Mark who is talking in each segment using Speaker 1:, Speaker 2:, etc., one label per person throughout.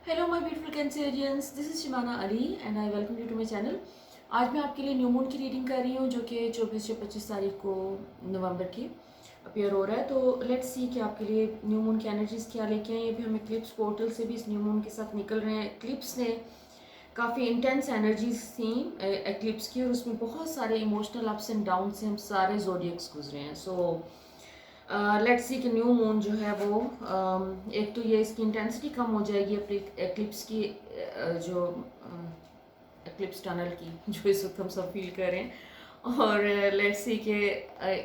Speaker 1: Hello my beautiful Cancerians, this is Shimana Ali and I welcome you to my channel. आज मैं आपके लिए new moon की रीडिंग कर रही हूँ जो कि 24 से 25 तारीख को नवंबर की अपीयर हो रहा है। तो लेट्स सी कि आपके लिए न्यू मून की एनर्जीज क्या लेके हैं। ये भी हम एक्लिप्स पोर्टल से भी इस न्यू मून के साथ निकल रहे हैं। एक्लिप्स ने काफ़ी इंटेंस एनर्जीज थी एक्लिप्स की, और उसमें बहुत सारे इमोशनल अप्स एंड डाउन से हम सारे जोडियक्स गुजरे हैं। सो लेट्स सी कि न्यू मून जो है वो एक तो ये इसकी इंटेंसिटी कम हो जाएगी अपनी एक्लिप्स की, जो एक्लिप्स टनल की जो इस वक्त हम सब फील कर रहे हैं। और लेट्स सी कि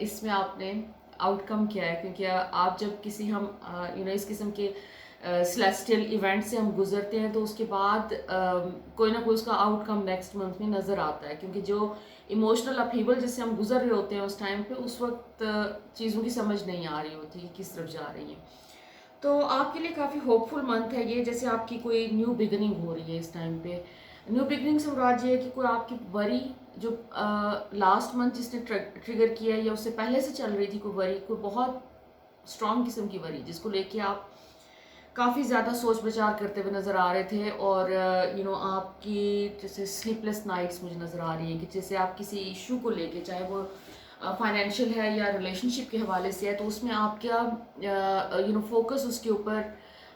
Speaker 1: इसमें आपने आउटकम क्या है, क्योंकि आप जब किसी हम इस किस्म के सेलेस्टियल इवेंट से हम गुजरते हैं तो उसके बाद कोई ना कोई उसका आउटकम नेक्स्ट मंथ में नज़र आता है, क्योंकि जो इमोशनल अपहीवल जिससे हम गुजर रहे होते हैं उस टाइम पे उस वक्त चीज़ों की समझ नहीं आ रही होती कि किस तरफ जा रही है। तो आपके लिए काफ़ी होपफुल मंथ है ये, जैसे आपकी कोई न्यू बिगनिंग हो रही है इस टाइम पे। न्यू बिगनिंग से मुराद ये है कि कोई आपकी वरी जो लास्ट मंथ जिसने ट्रिगर किया है या उससे पहले से चल रही थी कोई वरी, कोई बहुत स्ट्रॉन्ग किस्म की वरी जिसको लेके आप काफ़ी ज़्यादा सोच विचार करते हुए नज़र आ रहे थे, और आपकी जैसे स्लीपलेस नाइट्स मुझे नज़र आ रही है कि जैसे आप किसी इशू को लेके, चाहे वो फाइनेंशियल है या रिलेशनशिप के हवाले से है, तो उसमें आपका फोकस उसके ऊपर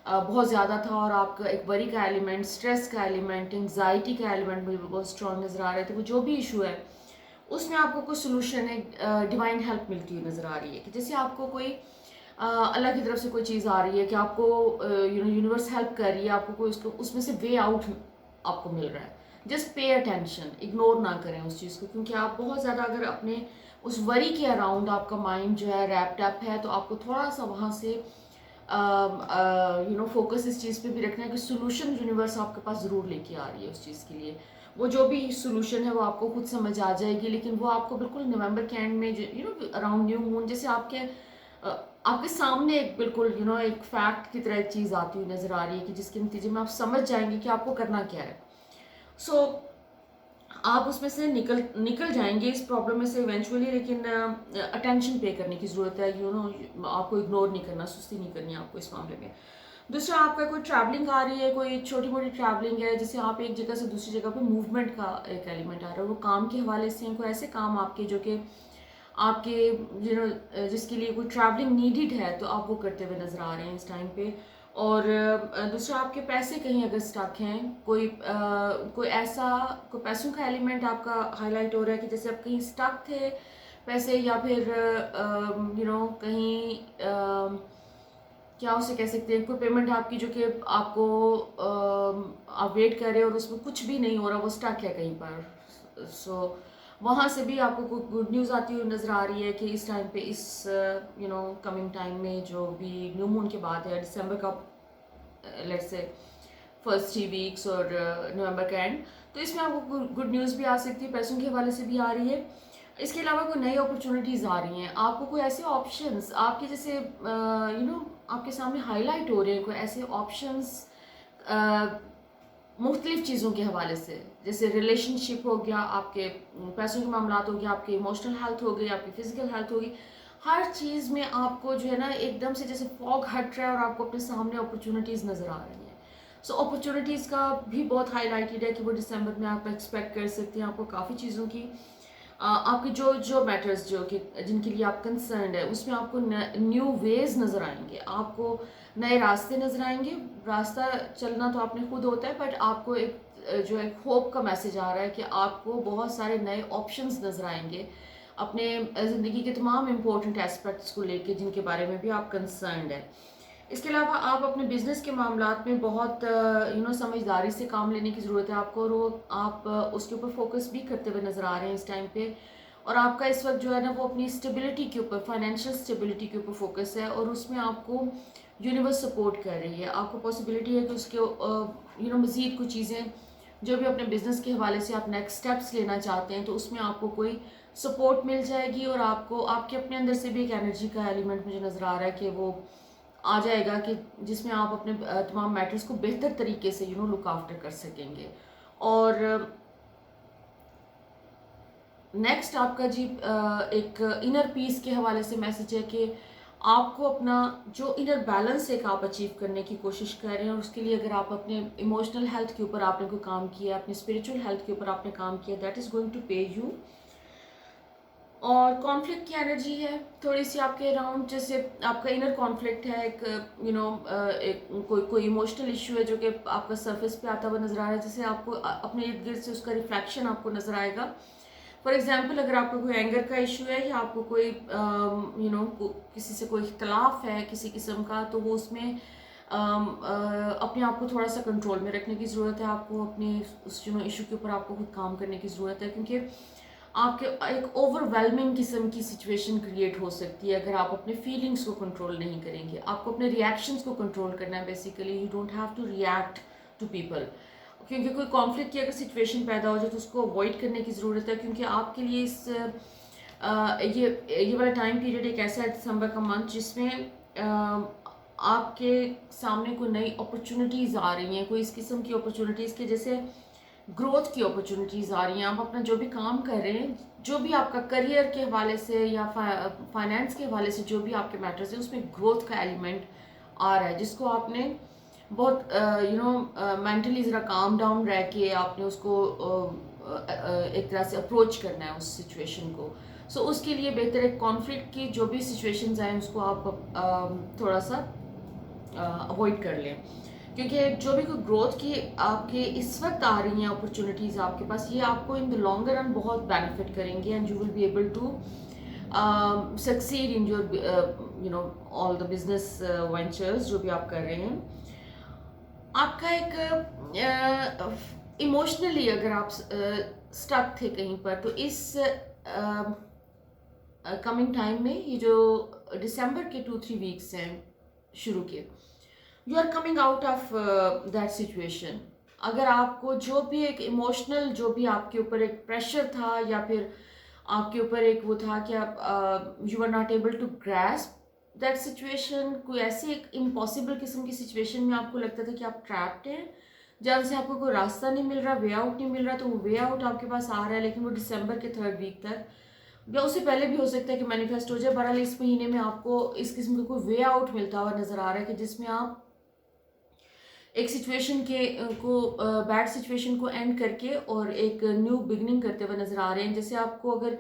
Speaker 1: बहुत ज़्यादा था, और आपका एक वरी का एलिमेंट, स्ट्रेस का एलिमेंट, एंग्जाइटी का एलिमेंट मुझे बहुत स्ट्रॉन्ग नज़र आ रहे थे। वो जो भी इशू है उसमें आपको कोई सोल्यूशन, एक डिवाइन हेल्प मिलती हुई नज़र आ रही है कि जैसे आपको कोई अल्लाह की तरफ से कोई चीज़ आ रही है कि आपको यूनिवर्स हेल्प कर रही है, आपको कोई उसको उसमें से वे आउट आपको मिल रहा है। जस्ट पे अटेंशन, इग्नोर ना करें उस चीज़ को, क्योंकि आप बहुत ज़्यादा अगर अपने उस वरी के अराउंड आपका माइंड जो है रैप्ड अप है, तो आपको थोड़ा सा वहाँ से फोकस इस चीज़ पे भी रखना है कि सोल्यूशन यूनिवर्स आपके पास ज़रूर लेके आ रही है उस चीज़ के लिए। वो जो भी सोल्यूशन है वो आपको खुद समझ आ जाएगी, लेकिन वो आपको बिल्कुल नवंबर के एंड में जो अराउंड न्यू मून जैसे आपके सामने एक बिल्कुल एक फैक्ट की तरह एक चीज़ आती हुई नज़र आ रही है कि जिसके नतीजे में आप समझ जाएंगे कि आपको करना क्या है। सो आप उसमें से निकल निकल जाएंगे इस प्रॉब्लम में से इवेंचुअली, लेकिन अटेंशन पे करने की ज़रूरत है। आपको इग्नोर नहीं करना, सुस्ती नहीं करनी आपको इस मामले में। दूसरा, आपका कोई ट्रैवलिंग आ रही है, कोई छोटी मोटी ट्रैवलिंग है, जैसे आप एक जगह से दूसरी जगह पे मूवमेंट का एक एलिमेंट आ रहा है। वो काम के हवाले से हैं, कोई ऐसे काम आपके जो कि आपके जिसके लिए कोई ट्रैवलिंग नीडिड है, तो आप वो करते हुए नज़र आ रहे हैं इस टाइम पे। और दूसरा, आपके पैसे कहीं अगर स्टक हैं, कोई ऐसा कोई पैसों का एलिमेंट आपका हाईलाइट हो रहा है कि जैसे आप कहीं स्टक थे पैसे, या फिर कहीं क्या उसे कह सकते हैं, कोई पेमेंट आपकी जो कि आपको आप वेट कर रहे हो और उसमें कुछ भी नहीं हो रहा, वो स्टक है कहीं पर। सो वहाँ से भी आपको कोई गुड न्यूज़ आती हुई नज़र आ रही है कि इस टाइम पे, इस कमिंग टाइम में जो भी न्यू मून के बाद है, दिसंबर का लेट्स से फर्स्ट 3 वीक्स और नवंबर का एंड, तो इसमें आपको गुड न्यूज़ भी आ सकती है, पैसों के हवाले से भी आ रही है। इसके अलावा कोई नई अपॉर्चुनिटीज़ आ रही हैं, आपको कोई ऐसे ऑप्शंस आपके जैसे आपके सामने हाईलाइट हो रहे हैं, कोई ऐसे ऑप्शंस मुख्तलिफ चीज़ों के हवाले से, जैसे रिलेशनशिप हो गया, आपके पैसों के मामला हो गया, आपकी इमोशनल हेल्थ हो गई, आपकी फिजिकल हेल्थ होगी। हर चीज़ में आपको जो है ना एकदम से जैसे फॉग हट रहा है और आपको अपने सामने अपॉर्चुनिटीज़ नज़र आ रही हैं। सो अपॉर्चुनिटीज़ का भी बहुत हाईलाइटेड है कि वो दिसंबर में आप एक्सपेक्ट कर सकते हैं। आपको काफ़ी चीज़ों की आपके जो जो मैटर्स जो कि जिनके लिए आप कंसर्न है, उसमें आपको न्यू वेज नज़र आएंगे, आपको नए रास्ते नज़र आएंगे। रास्ता चलना तो आपने खुद होता है, बट आपको एक जो एक होप का मैसेज आ रहा है कि आपको बहुत सारे नए ऑप्शंस नज़र आएंगे अपने ज़िंदगी के तमाम इम्पोर्टेंट एस्पेक्ट्स को लेके जिनके बारे में भी आप कंसर्न है। इसके अलावा आप अपने बिजनेस के मामलात में बहुत समझदारी से काम लेने की ज़रूरत है आपको, और वो आप उसके ऊपर फोकस भी करते हुए नज़र आ रहे हैं इस टाइम पे। और आपका इस वक्त जो है ना वो अपनी स्टेबिलिटी के ऊपर, फाइनेंशियल स्टेबिलिटी के ऊपर फोकस है, और उसमें आपको यूनिवर्स सपोर्ट कर रही है। आपको पॉसिबिलिटी है कि उसके मज़ीद कुछ चीज़ें जो भी अपने बिजनेस के हवाले से आप नेक्स्ट स्टेप्स लेना चाहते हैं, तो उसमें आपको कोई सपोर्ट मिल जाएगी, और आपको आपके अपने अंदर से भी एक एनर्जी का एलिमेंट मुझे नज़र आ रहा है कि वो आ जाएगा कि जिसमें आप अपने तमाम मैटर्स को बेहतर तरीके से लुक आफ्टर कर सकेंगे। और नेक्स्ट आपका जी एक इनर पीस के हवाले से मैसेज है कि आपको अपना जो इनर बैलेंस एक आप अचीव करने की कोशिश कर रहे हैं, और उसके लिए अगर आप अपने इमोशनल हेल्थ के ऊपर आपने कोई काम किया, अपने स्पिरिचुअल हेल्थ के ऊपर आपने काम किया, दैट इज़ गोइंग टू पे यू। और कॉन्फ्लिक्ट की एनर्जी है थोड़ी सी आपके अराउंड, जैसे आपका इनर कॉन्फ्लिक्ट है, एक एक कोई इमोशनल इशू है जो कि आपका सरफेस पे आता हुआ नजर आ रहा है, जैसे आपको अपने इर्द गिर्द से उसका रिफ्लेक्शन आपको नजर आएगा। फॉर एग्जाम्पल, अगर आपको कोई एंगर का इशू है या आपको कोई किसी से कोई इख्तलाफ है किसी किस्म का, तो वो उसमें अपने आप को थोड़ा सा कंट्रोल में रखने की ज़रूरत है। आपको अपने उस इशू के ऊपर आपको खुद काम करने की ज़रूरत है, क्योंकि आपके एक ओवरवेलमिंग किस्म की सिचुएशन क्रिएट हो सकती है अगर आप अपने फीलिंग्स को कंट्रोल नहीं करेंगे। आपको अपने रिएक्शंस को कंट्रोल करना है। Basically you don't have to react to people, क्योंकि कोई कॉन्फ्लिक्ट की अगर सिचुएशन पैदा हो जाए तो उसको अवॉइड करने की ज़रूरत है, क्योंकि आपके लिए ये वाला टाइम पीरियड एक ऐसा है, दिसंबर का मंथ, जिसमें आपके सामने कोई नई अपॉर्चुनिटीज़ आ रही हैं, कोई इस किस्म की अपॉर्चुनिटीज़ के जैसे ग्रोथ की अपॉर्चुनिटीज़ आ रही हैं। आप अपना जो भी काम कर रहे हैं, जो भी आपका करियर के हवाले से या फाइनेंस के हवाले से जो भी आपके मैटर्स है, उसमें ग्रोथ का एलिमेंट आ रहा है, जिसको आपने बहुत मेंटली ज़रा काम डाउन रह के आपने उसको एक तरह से अप्रोच करना है उस सिचुएशन को। सो उसके लिए बेहतर है कॉन्फ्लिक्ट की जो भी सिचुएशंस आए उसको आप थोड़ा सा अवॉइड कर लें, क्योंकि जो भी कोई ग्रोथ की आपके इस वक्त आ रही हैं अपॉर्चुनिटीज़ आपके पास, ये आपको इन द लॉन्गर रन बहुत बेनिफिट करेंगे, and you will be able to succeed in your all the business ventures जो भी आप कर रहे हैं। आपका एक इमोशनली अगर आप स्टक थे कहीं पर, तो इस कमिंग टाइम में, ये जो दिसंबर के 2-3 वीक्स हैं शुरू के, you are coming out of that situation. अगर आपको जो भी एक इमोशनल जो भी आपके ऊपर एक प्रेशर था, या फिर आपके ऊपर एक वो था कि आप you are not able to grasp that situation, कोई ऐसी एक इम्पॉसिबल किस्म की सिचुएशन में आपको लगता था कि आप ट्रैप्ड हैं, जहाँ से आपको कोई रास्ता नहीं मिल रहा, वे आउट नहीं मिल रहा, तो वो वे आउट आपके पास आ रहा है, लेकिन वो दिसंबर के 3rd वीक तक या उससे पहले भी हो सकता है कि मैनिफेस्ट हो जाए। बहरहाल इस महीने में आपको इस किस्म का कोई वे आउट मिलता हुआ नजर आ रहा है, कि जिसमें आप एक सिचुएशन के को बैड सिचुएशन को एंड करके और एक न्यू बिगनिंग करते हुए नजर आ रहे हैं। जैसे आपको अगर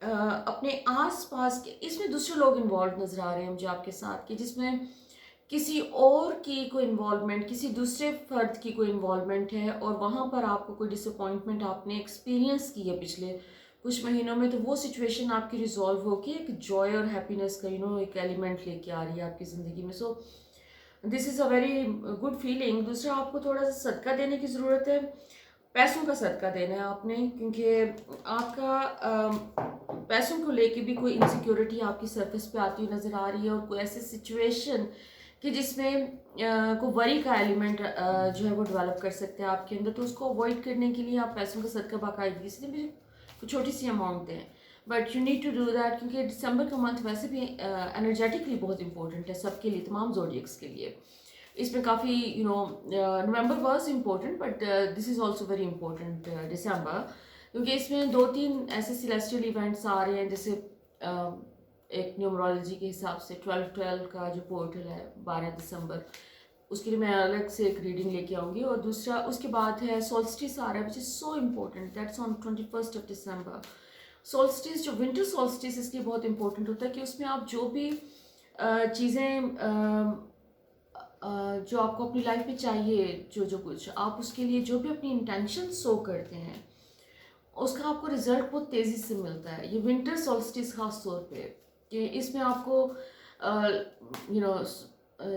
Speaker 1: अपने आस पास के, इसमें दूसरे लोग इन्वॉल्व नजर आ रहे हैं मुझे आपके साथ, कि जिसमें किसी और की कोई इन्वॉल्वमेंट, किसी दूसरे फर्द की कोई इन्वॉल्वमेंट है, और वहाँ पर आपको कोई डिसअपॉइंटमेंट आपने एक्सपीरियंस की है पिछले कुछ महीनों में, तो वो सिचुएशन आपकी रिजॉल्व होकर एक जॉय और हैप्पीनेस का एक एलिमेंट लेके आ रही है आपकी ज़िंदगी में। सो this is a very good feeling. दूसरा, आपको थोड़ा सा सदका देने की ज़रूरत है, पैसों का सदका देना है आपने, क्योंकि आपका पैसों को लेके भी कोई इनसिक्योरिटी आपकी सरफेस पे आती हुई नज़र आ रही है, और कोई ऐसी सिचुएशन कि जिसमें को वरी का एलिमेंट जो है वो डेवलप कर सकते हैं आपके अंदर, तो उसको अवॉइड करने के लिए आप पैसों का सदका बाकायदगी से भी कुछ छोटी सी अमाउंट दें, but you need to do that, क्योंकि दिसंबर का मंथ वैसे भी एनर्जेटिकली बहुत इंपॉर्टेंट है सबके लिए, तमाम जोडियक्स के लिए। इसमें काफ़ी November was important, but this is also very important December, क्योंकि इसमें 2-3 ऐसे सिलेस्टियल इवेंट्स आ रहे हैं, जैसे एक न्यूमरोलॉजी के हिसाब से 12-12 का जो पोर्टल है 12 दिसंबर, उसके लिए मैं अलग से एक रीडिंग लेके आऊँगी। और दूसरा उसके बाद है सोल्स्टिस आ रहा है, which is so important, that's on 21st of December. Solstice, जो विंटर सोल्स्टिस, इसलिए बहुत इंपॉर्टेंट होता है कि उसमें आप जो भी चीज़ें जो आपको अपनी लाइफ में चाहिए, जो कुछ आप उसके लिए जो भी अपनी इंटेंशन शो करते हैं, उसका आपको रिजल्ट बहुत तेज़ी से मिलता है। ये विंटर सोल्स्टिस खास तौर पे, कि इसमें आपको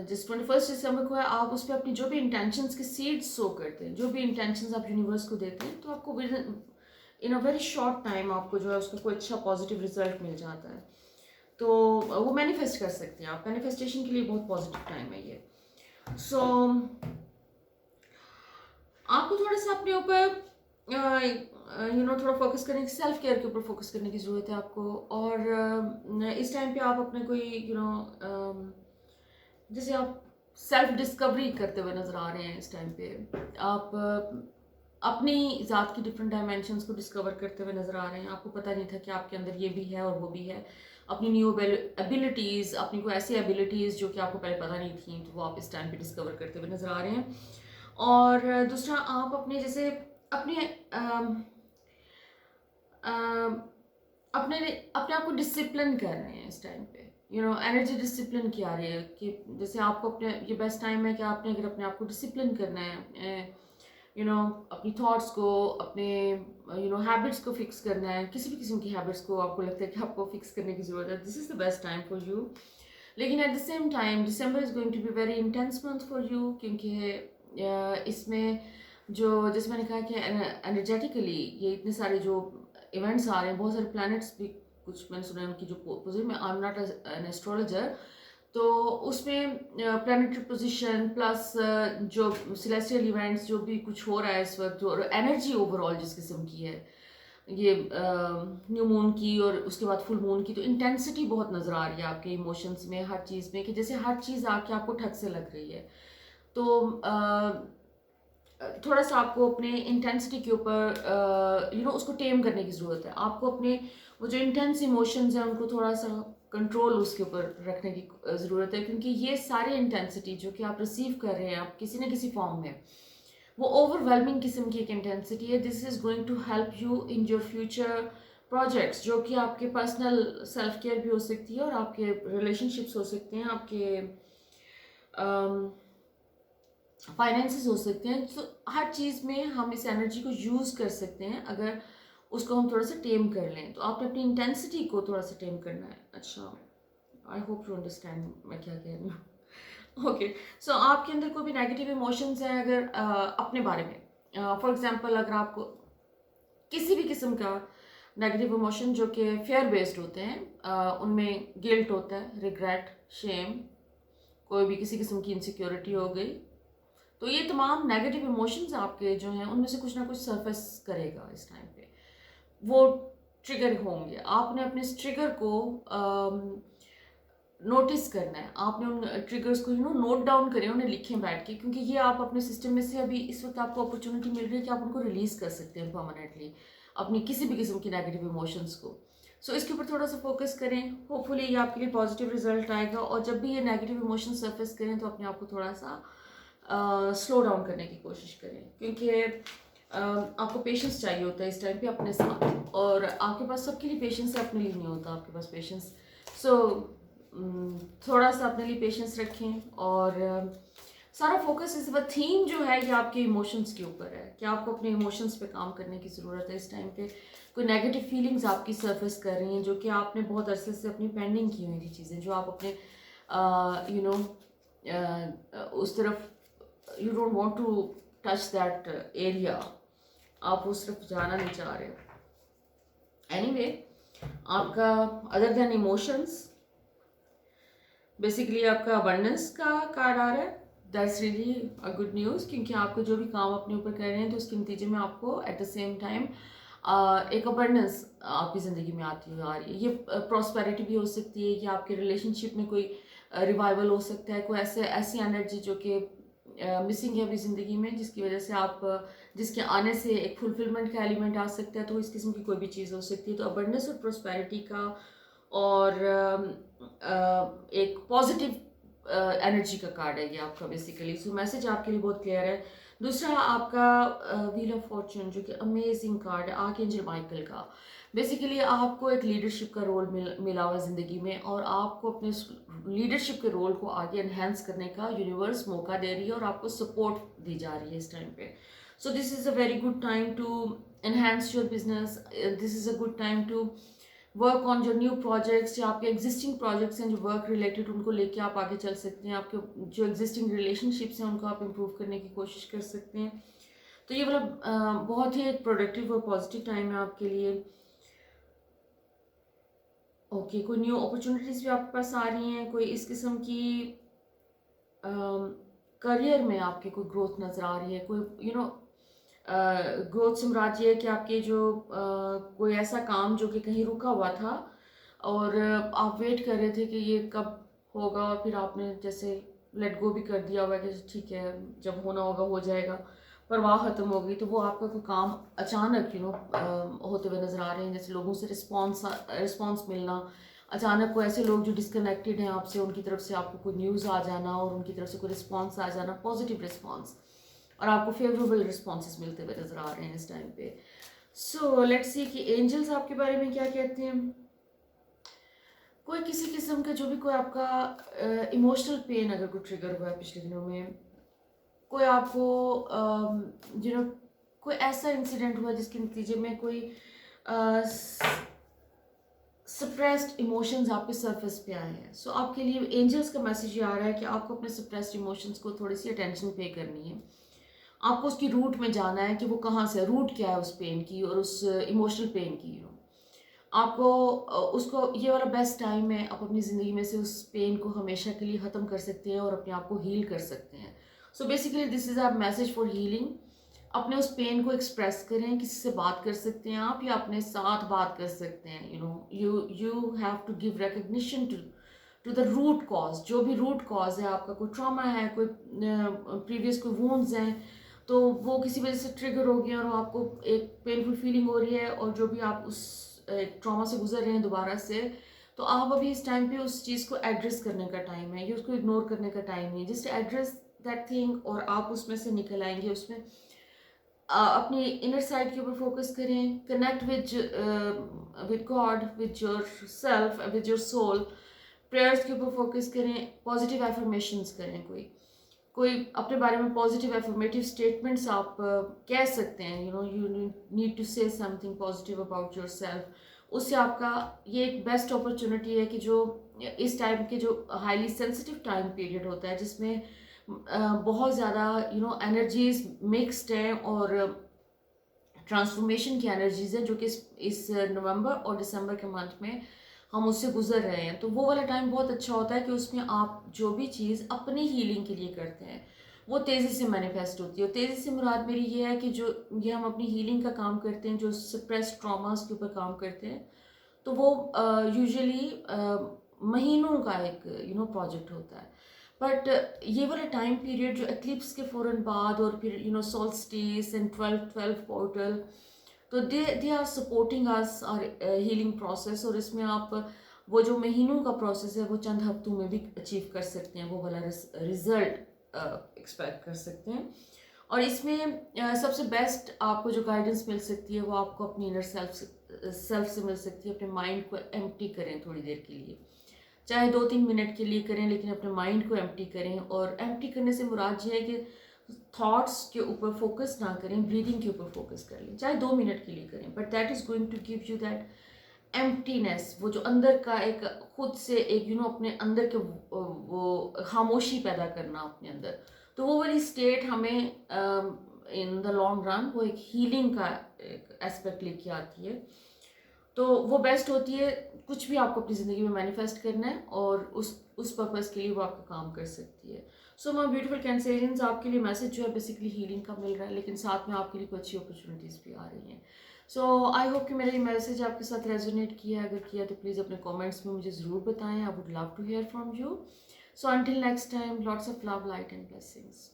Speaker 1: जिस 21st दिसंबर को है, आप उस पर अपनी जो भी इंटेंशंस के सीड्स शो करते हैं, जो भी इंटेंशंस आप यूनिवर्स को देते हैं, तो आपको इन अ वेरी शॉर्ट टाइम आपको जो है उसका कोई अच्छा पॉजिटिव रिजल्ट मिल जाता है। तो वो मैनिफेस्ट कर सकते हैं आप, मैनिफेस्टेशन के लिए बहुत पॉजिटिव टाइम है ये। सो आपको थोड़ा सा अपने ऊपर थोड़ा फोकस करने की, सेल्फ केयर के ऊपर फोकस करने की ज़रूरत है आपको। और इस टाइम पे आप अपने कोई जैसे आप सेल्फ डिस्कवरी करते हुए नज़र आ रहे हैं इस टाइम पे, आप अपनी ज़ात की डिफरेंट डायमेंशंस को डिस्कवर करते हुए नज़र आ रहे हैं। आपको पता नहीं था कि आपके अंदर ये भी है और वो भी है, अपनी न्यू एबिलिटीज़, अपनी कोई ऐसी एबिलिटीज़ जो कि आपको पहले पता नहीं थी, तो वो आप इस टाइम पे डिस्कवर करते हुए नज़र आ रहे हैं। और दूसरा, आप अपने जैसे अपने अपने अपने आप को डिसिप्लिन कर रहे हैं इस टाइम पे, एनर्जी डिसिप्लिन की आ रही है कि जैसे आपको अपने, ये बेस्ट टाइम है कि आपने अगर अपने आप को डिसिप्लिन करना है, अपनी थॉट्स को, अपने हैबिट्स को फिक्स करना है, किसी भी किस्म की हैबिट्स को आपको लगता है कि आपको फिक्स करने की ज़रूरत है, this is the best time for you. लेकिन at the same time December is going to be very intense month for you, क्योंकि इसमें जो, जैसे मैंने कहा कि एनर्जेटिकली ये इतने सारे जो इवेंट्स आ रहे हैं, बहुत सारे प्लैनेट्स भी, कुछ मैंने सुना है उनकी जो पोजिशन में, I am not an astrologer, तो उसमें प्लानिटरी पोजीशन प्लस जो सेलेस्टियल इवेंट्स जो भी कुछ हो रहा है इस वक्त, और एनर्जी ओवरऑल जिस किस्म की है, ये न्यू मून की और उसके बाद फुल मून की, तो इंटेंसिटी बहुत नज़र आ रही है आपके इमोशंस में, हर चीज़ में, कि जैसे हर चीज़ आके आपको ठग से लग रही है। तो थोड़ा सा आपको अपने इंटेंसिटी के ऊपर उसको टेम करने की ज़रूरत है। आपको अपने वो जो इंटेंस इमोशंस हैं उनको थोड़ा सा कंट्रोल उसके ऊपर रखने की ज़रूरत है, क्योंकि ये सारी इंटेंसिटी जो कि आप रिसीव कर रहे हैं आप किसी न किसी फॉर्म में, वो ओवरवेलमिंग किस्म की एक इंटेंसिटी है। This is going to help you in your future projects, जो कि आपके पर्सनल सेल्फ केयर भी हो सकती है, और आपके रिलेशनशिप्स हो सकते हैं, आपके फाइनेंसेस हो सकते हैं। तो हर चीज़ में हम इस एनर्जी को यूज़ कर सकते हैं अगर उसको हम थोड़ा सा टेम कर लें। तो आपने अपनी इंटेंसिटी को थोड़ा सा टेम करना है। अच्छा, आई होप यू अंडरस्टैंड मैं क्या कह रही हूँ। ओके, सो आपके अंदर कोई भी नेगेटिव इमोशंस हैं अगर अपने बारे में, फॉर एग्जांपल अगर आपको किसी भी किस्म का नेगेटिव इमोशन जो कि फेयर बेस्ड होते हैं, उनमें गिल्ट होता है, रिग्रेट, शेम, कोई भी किसी किस्म की इनसिक्योरिटी हो गई, तो ये तमाम नेगेटिव इमोशंस आपके जो हैं उनमें से कुछ ना कुछ सरफेस करेगा इस टाइम पे, वो ट्रिगर होंगे। आपने अपने इस ट्रिगर को नोटिस करना है, आपने उन ट्रिगर्स को नोट डाउन करें, उन्हें लिखें बैठ के, क्योंकि ये आप अपने सिस्टम में से अभी इस वक्त आपको अपॉर्चुनिटी मिल रही है कि आप उनको रिलीज कर सकते हैं परमानेंटली, अपनी किसी भी किस्म की नेगेटिव इमोशंस को। सो इसके ऊपर थोड़ा सा फोकस करें, होपफुली ये आपके लिए पॉजिटिव रिजल्ट आएगा। और जब भी ये नेगेटिव इमोशन सरफेस करें तो अपने आप को थोड़ा सा स्लो डाउन करने की कोशिश करें, क्योंकि आपको पेशेंस चाहिए होता है इस टाइम पे अपने साथ, और आपके पास सबके लिए पेशेंस है, अपने लिए नहीं होता आपके पास पेशेंस। सो थोड़ा सा अपने लिए पेशेंस रखें, और सारा फोकस इस वक्त थीम जो है ये आपके इमोशंस के ऊपर है कि आपको अपने इमोशंस पे काम करने की ज़रूरत है इस टाइम पे। कोई नेगेटिव फीलिंग्स आपकी सरफेस कर रही हैं जो कि आपने बहुत अरसे से अपनी पेंडिंग की हुई थी चीज़ें, जो आप अपने उस तरफ, you don't want to touch that area, आप उस तरफ जाना नहीं चाह रहे। एनीवे, आपका अदर देन इमोशंस बेसिकली आपका अबंडेंस का कार्ड आ रहा है। That's really a good news, क्योंकि आपको जो भी काम अपने ऊपर कर रहे हैं तो उसके नतीजे में आपको एट द सेम टाइम एक अबंडेंस आपकी ज़िंदगी में आती हुई आ रही है। ये प्रॉस्पेरिटी भी हो सकती है कि आपके रिलेशनशिप में कोई रिवाइवल हो सकता है, कोई ऐसी एनर्जी जो कि मिसिंग है अभी ज़िंदगी में, जिसकी वजह से आप जिसके आने से एक फुलफिलमेंट का एलिमेंट आ सकता है। तो इस किस्म की कोई भी चीज़ हो सकती है। तो अबंडेंस और प्रॉस्पेरिटी का और एक पॉजिटिव एनर्जी का कार्ड है ये आपका बेसिकली। सो मैसेज आपके लिए बहुत क्लियर है। दूसरा आपका व्हील ऑफ फॉर्चून, जो कि अमेजिंग कार्ड है आर्कएंजल माइकल का। बेसिकली आपको एक लीडरशिप का रोल मिला हुआ ज़िंदगी में, और आपको अपने लीडरशिप के रोल को आगे एनहेंस करने का यूनिवर्स मौका दे रही है, और आपको सपोर्ट दी जा रही है इस टाइम पे। So this is a very good time to enhance your business, this is a good time to work on जो न्यू प्रोजेक्ट्स, या आपके एग्जिस्टिंग प्रोजेक्ट्स हैं जो वर्क रिलेटेड, उनको लेके आप आगे चल सकते हैं। आपके जो एग्जिस्टिंग रिलेशनशिप्स हैं उनको आप इम्प्रूव करने की कोशिश कर सकते हैं। तो ये वाला बहुत ही एक प्रोडक्टिव और पॉजिटिव टाइम है आपके लिए। ओके, कोई न्यू अपॉर्चुनिटीज़ भी आपके पास आ रही हैं, कोई इस किस्म की करियर में आपके कोई ग्रोथ नज़र आ रही है, कोई ग्रोथ से मुराद ये है कि आपके जो कोई ऐसा काम जो कि कहीं रुका हुआ था और आप वेट कर रहे थे कि ये कब होगा, और फिर आपने जैसे लेट गो भी कर दिया हुआ कि ठीक है जब होना होगा हो जाएगा, परवाह ख़त्म हो गई। तो वो आपका कोई काम अचानक होते हुए नज़र आ रहे हैं, जैसे लोगों से रिस्पॉन्स मिलना, अचानक कोई ऐसे लोग जो डिस्कनेक्टेड हैं आपसे, उनकी तरफ से आपको कोई न्यूज़ आ जाना और उनकी तरफ से कोई रिस्पॉन्स आ जाना, पॉजिटिव रिस्पॉन्स, और आपको फेवरेबल रिस्पॉन्सेस मिलते हुए नज़र आ रहे हैं इस टाइम पे। सो लेट्स सी कि एंजल्स आपके बारे में क्या कहते हैं। कोई किसी किस्म का जो भी कोई आपका इमोशनल पेन अगर कोई ट्रिगर हुआ है पिछले दिनों में, कोई आपको यू नो कोई ऐसा इंसिडेंट हुआ जिसके नतीजे में कोई सप्रेस्ड इमोशंस आपके सरफेस पे आए हैं। सो आपके लिए एंजल्स का मैसेज ये आ रहा है कि आपको अपने सप्रेस्ड इमोशंस को थोड़ी सी अटेंशन पे करनी है। आपको उसकी रूट में जाना है कि वो कहाँ से, रूट क्या है उस पेन की और उस इमोशनल पेन की। आपको उसको, ये वाला बेस्ट टाइम है, आप अपनी ज़िंदगी में से उस पेन को हमेशा के लिए ख़त्म कर सकते हैं और अपने आप को हील कर सकते हैं। So basically this is a message for healing. अपने उस पेन को एक्सप्रेस करें, किसी से बात कर सकते हैं आप या अपने साथ बात कर सकते हैं। You have to give recognition to the root cause. जो भी रूट कॉज है आपका, कोई ट्रॉमा है, कोई प्रीवियस कोई वुंड्स हैं, तो वो किसी वजह से ट्रिगर हो गया और आपको एक पेनफुल फीलिंग हो रही है और जो भी आप उस ट्रॉमा से गुजर रहे हैं दोबारा से, तो आप अभी इस टाइम पे उस चीज़ को एड्रेस करने का टाइम है, ये उसको इग्नोर करने का टाइम नहीं है। जस्ट एड्रेस दैट थिंग और आप उसमें से निकल आएंगे। उसमें अपनी इनर साइड के ऊपर फोकस करें, connect with God, with yourself, with your soul. Prayers के ऊपर फोकस करें, पॉजिटिव एफर्मेशंस करें, कोई अपने बारे में पॉजिटिव एफर्मेटिव स्टेटमेंट्स आप कह सकते हैं। You need to say something positive about yourself. उससे आपका ये एक बेस्ट अपॉर्चुनिटी है कि जो इस टाइम के जो हाईली सेंसिटिव टाइम पीरियड होता है, जिसमें बहुत ज़्यादा एनर्जीज मिक्सड हैं और ट्रांसफॉर्मेशन की एनर्जीज हैं, जो कि इस नवंबर और दिसंबर के मंथ में हम उससे गुजर रहे हैं। तो वो वाला टाइम बहुत अच्छा होता है कि उसमें आप जो भी चीज़ अपनी हीलिंग के लिए करते हैं वो तेज़ी से मैनिफेस्ट होती है। और तेज़ी से मुराद मेरी ये है कि जो ये हम अपनी हीलिंग का काम करते हैं, जो सप्रेस्ड ट्रॉमास के ऊपर काम करते हैं, तो वो यूजुअली महीनों का एक प्रोजेक्ट होता है। बट ये वाला टाइम पीरियड जो एक्लिप्स के फ़ौरन बाद और फिर सोल्स्टिस एंड 12 पोर्टल, तो दे आर सपोर्टिंग अस और हीलिंग प्रोसेस। और इसमें आप वो जो महीनों का प्रोसेस है वो चंद हफ्तों में भी अचीव कर सकते हैं, वो वाला रिजल्ट एक्सपेक्ट कर सकते हैं। और इसमें सबसे बेस्ट आपको जो गाइडेंस मिल सकती है वो आपको अपनी इनर सेल्फ से मिल सकती है। अपने माइंड को एम्प्टी करें थोड़ी देर के लिए, चाहे 2-3 मिनट के लिए करें, लेकिन अपने माइंड को एम्प्टी करें। और एम्प्टी करने से मुराद ये है कि थॉट्स के ऊपर फोकस ना करें, ब्रीदिंग के ऊपर फोकस कर लें, चाहे 2 मिनट के लिए करें, but that is going to give you that emptiness. वो जो अंदर का एक खुद से एक अपने अंदर के वो खामोशी पैदा करना अपने अंदर, तो वो वाली स्टेट हमें इन द लॉन्ग रन वो एक हीलिंग का एक एस्पेक्ट लेके आती है। तो वो बेस्ट होती है, कुछ भी आपको अपनी ज़िंदगी में मैनिफेस्ट करना है और उस पर्पज़ के लिए वो आपका काम कर सकती है। सो माय ब्यूटीफुल कैंसेरियंस, आपके लिए मैसेज जो है बेसिकली हीलिंग का मिल रहा है, लेकिन साथ में आपके लिए कुछ अच्छी अपॉर्चुनिटीज़ भी आ रही हैं। सो आई होप कि मेरा ये मैसेज आपके साथ रेजोनेट किया है। अगर किया तो प्लीज़ अपने कमेंट्स में मुझे ज़रूर बताएं। I would love to hear from you. So until next time, lots of love, light and blessings.